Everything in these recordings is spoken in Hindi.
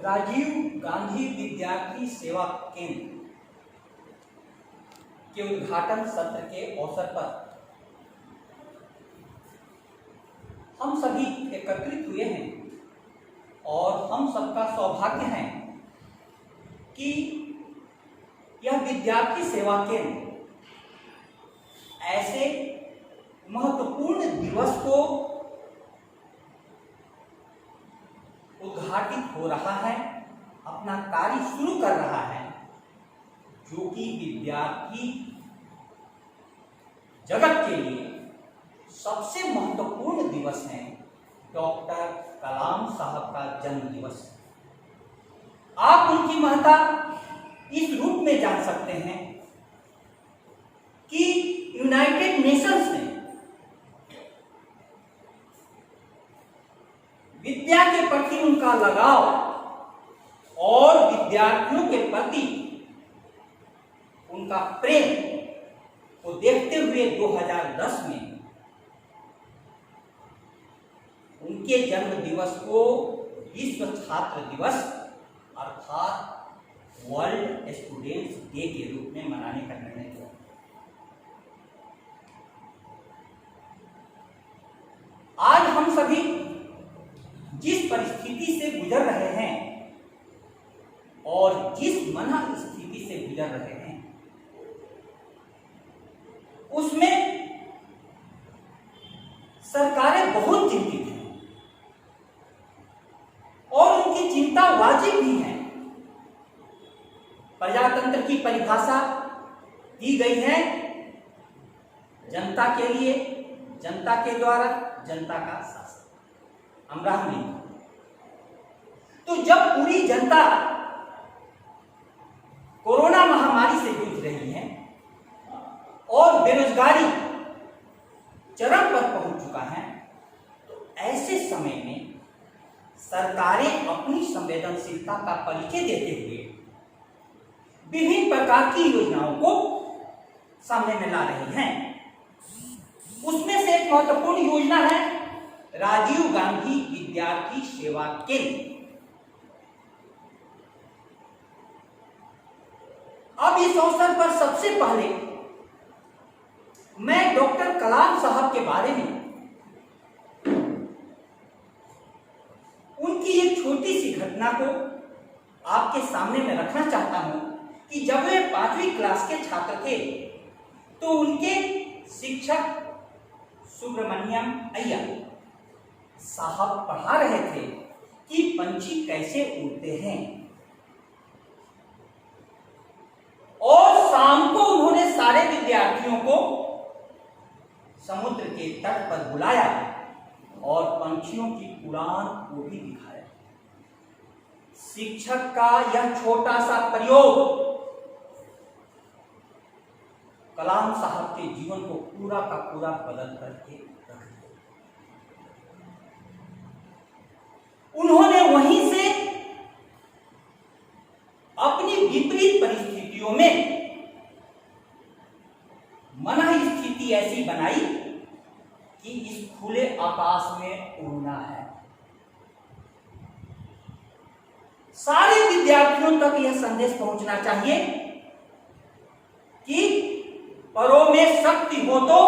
राजीव गांधी विद्यार्थी सेवा केंद्र के उद्घाटन सत्र के अवसर पर हम सभी एकत्रित हुए हैं और हम सबका सौभाग्य है कि यह विद्यार्थी सेवा केंद्र ऐसे महत्वपूर्ण दिवस को उद्घाटित हो रहा है, अपना कार्य शुरू कर रहा है, जो कि विद्यार्थी जगत के लिए सबसे महत्वपूर्ण दिवस है। डॉक्टर कलाम साहब का जन्म दिवस। आप उनकी महत्ता इस रूप में जान सकते हैं कि यूनाइटेड नेशंस ने विद्या के प्रति उनका लगाव और विद्यार्थियों के प्रति उनका प्रेम को देखते हुए 2010 में उनके जन्म दिवस को विश्व छात्र दिवस अर्थात वर्ल्ड स्टूडेंट्स डे के रूप में मनाने का निर्णय किया। आज हम सभी जिस परिस्थिति से गुजर रहे हैं और जिस मना स्थिति से गुजर रहे हैं, उसमें सरकारें बहुत चिंतित हैं और उनकी चिंता वाजिब भी है। प्रजातंत्र की परिभाषा दी गई है जनता के लिए, जनता के द्वारा, जनता का शासन, अमराहनी। तो जब पूरी जनता कोरोना महामारी से जूझ रही है और बेरोजगारी चरम पर पहुंच चुका है, तो ऐसे समय में सरकारें अपनी संवेदनशीलता का परिचय देते हुए विभिन्न प्रकार की योजनाओं को सामने में ला रही हैं। उसमें से एक महत्वपूर्ण योजना है राजीव गांधी विद्यार्थी सेवा केंद्र। अब इस अवसर पर सबसे पहले मैं डॉक्टर कलाम साहब के बारे में उनकी एक छोटी सी घटना को आपके सामने में रखना चाहता हूं कि जब वे 5वीं क्लास के छात्र थे तो उनके शिक्षक सुब्रमण्यम अय्यर साहब पढ़ा रहे थे कि पंछी कैसे उड़ते हैं, और शाम को उन्होंने सारे विद्यार्थियों को समुद्र के तट पर बुलाया और पंछियों की उड़ान को भी दिखाया। शिक्षक का यह छोटा सा प्रयोग कलाम साहब के जीवन को पूरा का पूरा बदल करके रख दिया। उन्होंने वहीं से अपनी विपरीत परिस्थितियों में मना स्थिति ऐसी बनाई कि इस खुले आकाश में उड़ना है। सारे विद्यार्थियों तक यह संदेश पहुंचना चाहिए कि परों में शक्ति हो तो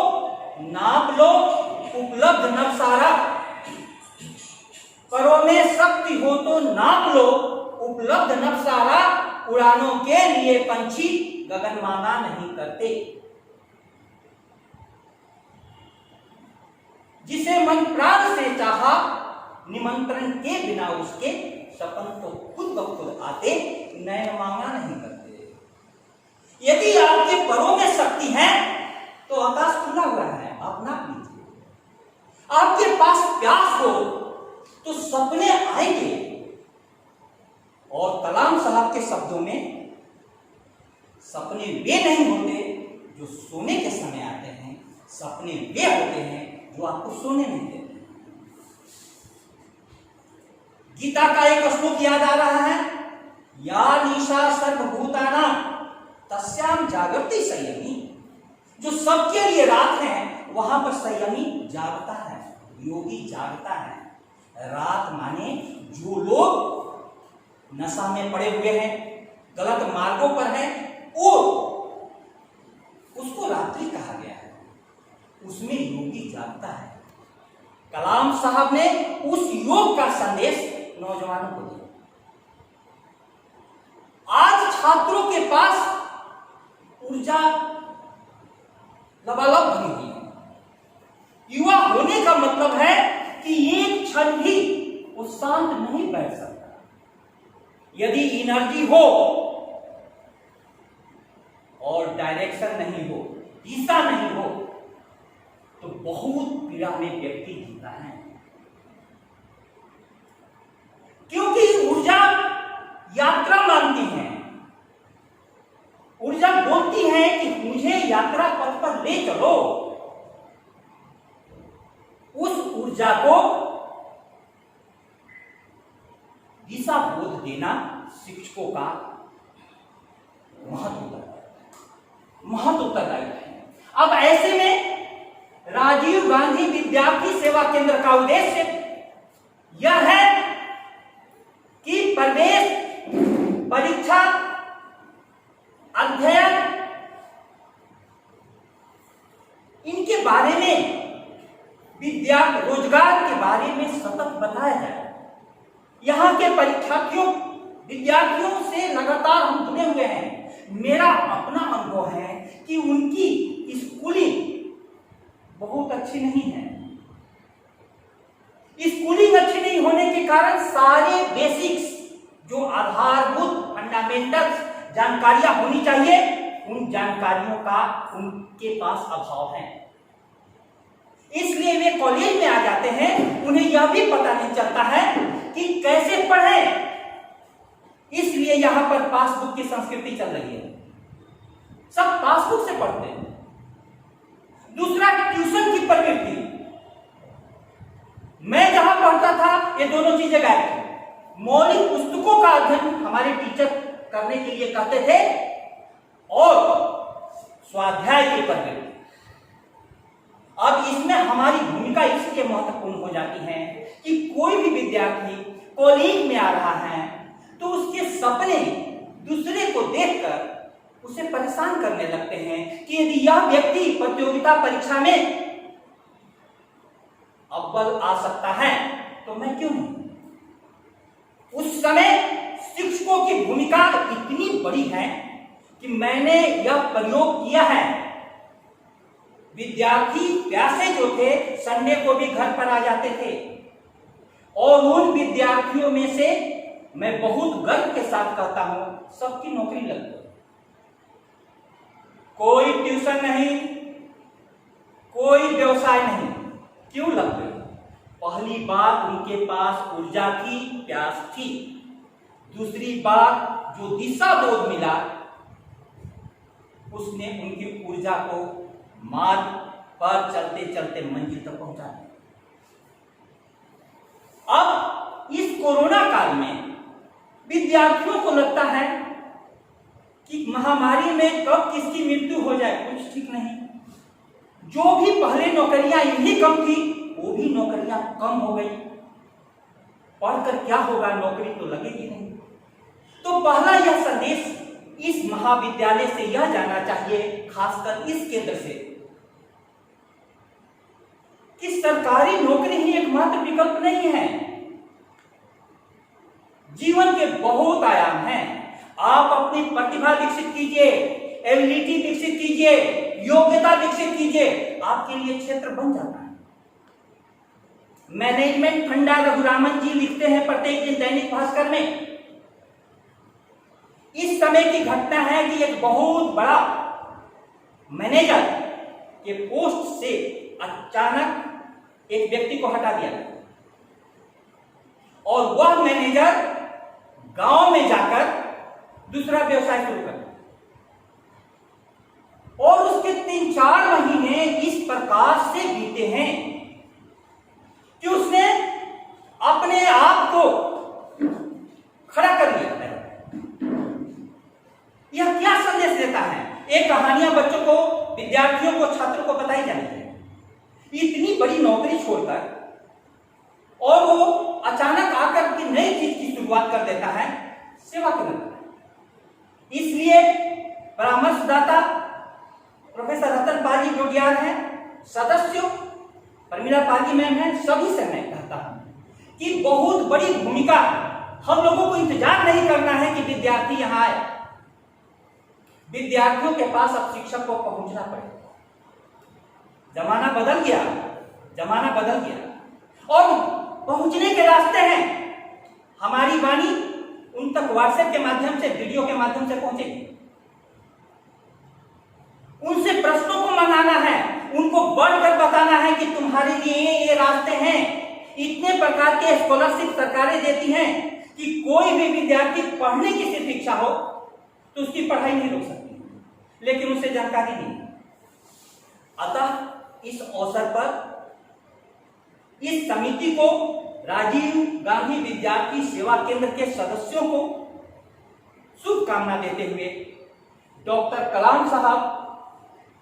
नाप लो उपलब्ध नवसारा। परों में शक्ति हो तो नाप लो उपलब्ध नवसारा। उड़ानों के लिए पंछी गगनमाला नहीं करते। जिसे मन प्राण से चाहा निमंत्रण के बिना उसके सपन तो खुद ब खुद आते, नयन मांगा नहीं करते। यदि आपके परों में शक्ति है तो आकाश खुला हुआ है, आप नाप लीजिए। आपके पास प्यास हो तो सपने आएंगे। और कलाम साहब के शब्दों में सपने वे नहीं होते जो सोने के समय आते हैं, सपने वे होते हैं जो आपको सोने नहीं देते। गीता का एक श्लोक याद आ रहा है, या निशा सर्वभूताना तस्याम जागृति संयमी। जो सबके लिए रात है वहां पर संयमी जागता है, योगी जागता है। रात माने जो लोग दशा में पड़े हुए हैं, गलत मार्गों पर हैं, और उसको रात्रि कहा गया है, उसमें योगी जागता है। कलाम साहब ने उस योग का संदेश नौजवानों को दिया। आज छात्रों के पास ऊर्जा लबालब भरी हुई है। युवा होने का मतलब है कि एक क्षण भी वो शांत नहीं बैठ सकता। यदि एनर्जी हो और डायरेक्शन नहीं हो, दिशा नहीं हो, तो बहुत पीड़ा में व्यक्ति जीता है। क्योंकि ऊर्जा यात्रा मांगती है, ऊर्जा बोलती है कि मुझे यात्रा पथ पर ले चलो। उस ऊर्जा को दिशा बोध देना शिक्षकों का महत्व उत्तरदायी है। अब ऐसे में राजीव गांधी विद्यार्थी सेवा केंद्र का उद्देश्य यह है कि प्रवेश परीक्षा, अध्ययन, इनके बारे में, रोजगार के बारे में सतत बताया जाए। यहाँ के परीक्षार्थियों, विद्यार्थियों से लगातार हम जुड़े हुए हैं। मेरा अपना अनुभव है कि उनकी स्कूलिंग बहुत अच्छी नहीं है। स्कूलिंग अच्छी नहीं होने के कारण सारे बेसिक्स, जो आधारभूत फंडामेंटल्स जानकारियां होनी चाहिए, उन जानकारियों का उनके पास अभाव है। इसलिए वे कॉलेज में आ जाते हैं, उन्हें यह भी पता नहीं चलता है कि कैसे पढ़ें। इसलिए यहां पर पासबुक की संस्कृति चल रही है, सब पासबुक से पढ़ते हैं। दूसरा, ट्यूशन की प्रवृत्ति। मैं जहां पढ़ता था ये दोनों चीजें गायब थी। मौलिक पुस्तकों का अध्ययन हमारे टीचर करने के लिए कहते थे, और स्वाध्याय की प्रवृत्ति। अब इसमें हमारी भूमिका इसलिए महत्वपूर्ण हो जाती है कि कोई भी विद्यार्थी कॉलेज में आ रहा है तो उसके सपने दूसरे को देखकर उसे परेशान करने लगते हैं कि यदि यह व्यक्ति प्रतियोगिता परीक्षा में अव्वल आ सकता है तो मैं क्यों नहीं। उस समय शिक्षकों की भूमिका इतनी बड़ी है कि मैंने यह प्रयोग किया है। विद्यार्थी प्यासे जो थे संडे को भी घर पर आ जाते थे, और उन विद्यार्थियों में से मैं बहुत गर्व के साथ कहता हूं सबकी नौकरी लग गई। कोई ट्यूशन नहीं, कोई व्यवसाय नहीं। क्यों लग गई? पहली बात, उनके पास ऊर्जा की प्यास थी। दूसरी बात, जो दिशा बोध मिला उसने उनकी ऊर्जा को मार्ग पर चलते चलते मंजिल तक पहुंचा दिया। अब इस कोरोना काल में विद्यार्थियों को लगता है कि महामारी में कब किसकी मृत्यु हो जाए कुछ ठीक नहीं। जो भी पहले नौकरियां इतनी कम थी, वो भी नौकरियां कम हो गई। पढ़कर क्या होगा, नौकरी तो लगेगी नहीं। तो पहला यह संदेश इस महाविद्यालय से यह जाना चाहिए, खासकर इस केंद्र से, कि सरकारी नौकरी ही एकमात्र विकल्प नहीं है। जीवन के बहुत आयाम हैं। आप अपनी प्रतिभा विकसित कीजिए, एबिलिटी विकसित कीजिए, योग्यता विकसित कीजिए, आपके लिए क्षेत्र बन जाता है। मैनेजमेंट फंडा रघुरामन जी लिखते हैं प्रत्येक दिन दैनिक भास्कर में। इस समय की घटना है कि एक बहुत बड़ा मैनेजर के पोस्ट से अचानक एक व्यक्ति को हटा दिया, और वह मैनेजर गांव में जाकर दूसरा व्यवसाय शुरू कर, और उसके 3-4 महीने इस प्रकार से बीते हैं कि उसने अपने आप को खड़ा कर लिया है। यह क्या संदेश देता है? ये कहानियां बच्चों को, विद्यार्थियों को, छात्रों को बताई जानी है। इतनी बड़ी नौकरी छोड़कर और वो अचानक आकर की नई चीज की शुरुआत कर देता है। सेवा केंद्र बनाए। इसलिए परामर्शदाता प्रोफेसर रतन पाल जी जोडियार हैं, सदस्यों प्रमिला पाल जी मैम हैं, सभी से मैं कहता हूं कि बहुत बड़ी भूमिका, हम लोगों को इंतजार नहीं करना है कि विद्यार्थी यहां आए, विद्यार्थियों के पास अब शिक्षक को पहुंचना पड़ेगा। जमाना बदल गया, जमाना बदल गया और पहुंचने के रास्ते हैं। हमारी वाणी उन तक व्हाट्सएप के माध्यम से, वीडियो के माध्यम से पहुंचेगी। उनसे प्रश्नों को मंगाना है, उनको बढ़कर बताना है कि तुम्हारे लिए ये रास्ते हैं। इतने प्रकार के स्कॉलरशिप सरकारें देती हैं कि कोई भी विद्यार्थी पढ़ने की सिर्फ इच्छा हो तो उसकी पढ़ाई नहीं रोक सकती, लेकिन उसे जानकारी नहीं। अतः इस अवसर पर इस समिति को, राजीव गांधी विद्यार्थी सेवा केंद्र के सदस्यों को शुभकामना देते हुए, डॉक्टर कलाम साहब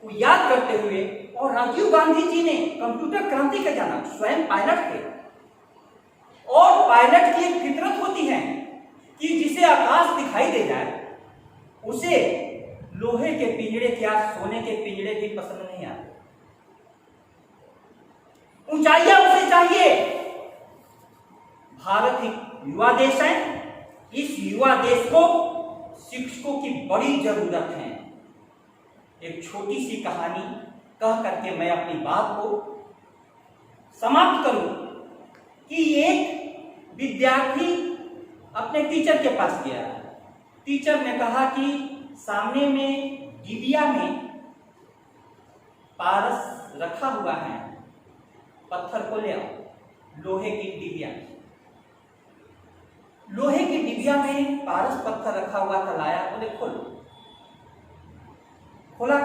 को याद करते हुए, और राजीव गांधी जी ने कंप्यूटर क्रांति के जनक, स्वयं पायलट थे, और पायलट की एक फितरत होती है कि जिसे आकाश दिखाई दे जाए उसे लोहे के पिंजरे क्या सोने के पिंजरे भी पसंद नहीं आते। ऊंचाइयां उसे चाहिए। भारत एक युवा देश है, इस युवा देश को शिक्षकों की बड़ी जरूरत है। एक छोटी सी कहानी कह करके मैं अपनी बात को समाप्त करूं कि एक विद्यार्थी अपने टीचर के पास गया। टीचर ने कहा कि सामने में डिबिया में पारस रखा हुआ है, पत्थर को ले आओ। लोहे की डिबिया, लोहे की डिबिया में पारस पत्थर रखा हुआ था, लाया, बोले खोलो। खोला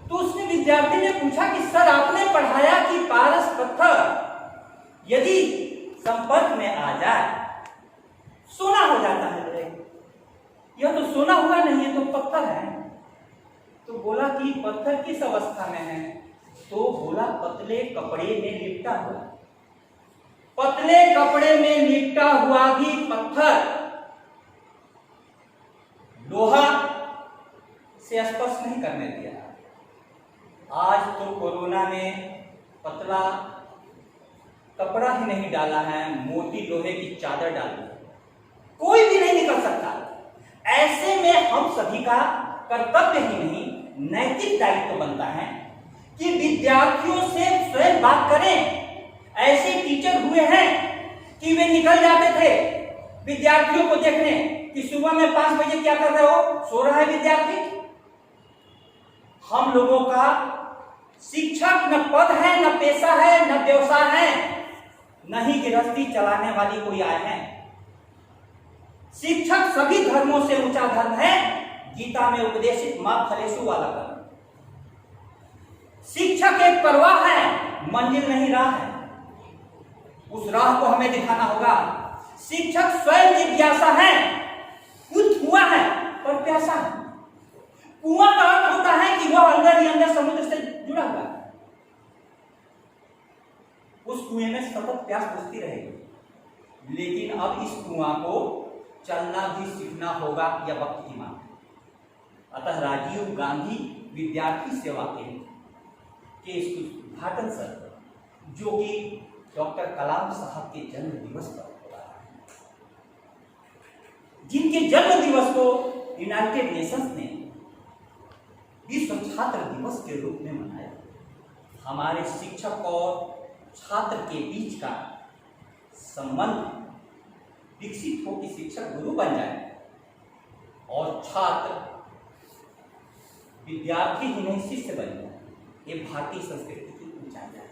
तो उसने, विद्यार्थी ने पूछा कि सर आपने पढ़ाया कि पारस पत्थर यदि संपर्क में आ जाए सोना हो जाता है। यह तो सोना हुआ नहीं है, तो पत्थर है। तो बोला कि पत्थर किस अवस्था में है? तो बोला पतले कपड़े में लिपटा हुआ। पतले कपड़े में लिपटा हुआ भी पत्थर लोहा से स्पर्श नहीं करने दिया। आज तो कोरोना ने पतला कपड़ा ही नहीं डाला है, मोटी लोहे की चादर डाली, कोई भी नहीं निकल सकता। ऐसे में हम सभी का कर्तव्य ही नहीं, नैतिक दायित्व बनता है कि विद्यार्थियों से स्वयं बात करें। ऐसे टीचर हुए हैं कि वे निकल जाते थे विद्यार्थियों को देखने कि सुबह में 5 बजे क्या कर रहे हो, सो रहा है विद्यार्थी। हम लोगों का शिक्षक न पद है, न पेशा है, न व्यवसाय है, न ही गृहस्थी चलाने वाली कोई आय है। शिक्षक सभी धर्मों से ऊंचा धर्म है, गीता में उपदेशित मां फलेषु वाला धर्म। शिक्षक एक प्रवाह है, मंजिल नहीं राह है, उस राह को हमें दिखाना होगा। शिक्षक स्वयं जिज्ञासा है, खुद कुआं है पर प्यासा है। कुआं का अर्थ होता है कि वह अंदर ही अंदर समुद्र से जुड़ा हुआ है, उस कुएं में सतत प्यास बुझती रहेगी। लेकिन अब इस कुआं को चलना भी सीखना होगा, यह वक्त की मांग है। अतः राजीव गांधी विद्यार्थी सेवा केंद्र के इस उद्घाटन सत्र, जो कि डॉक्टर कलाम साहब के जन्म दिवस पर हो रहा है, जिनके जन्म दिवस को यूनाइटेड नेशंस ने विश्व छात्र दिवस के रूप में मनाया। हमारे शिक्षक और छात्र के बीच का संबंध विकसित हो कि शिक्षक गुरु बन जाए और छात्र विद्यार्थी ही नहीं शिष्य बन जाए। ये भारतीय संस्कृति की ऊंचाई है।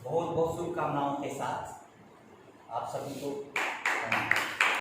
बहुत बहुत शुभकामनाओं के साथ आप सभी को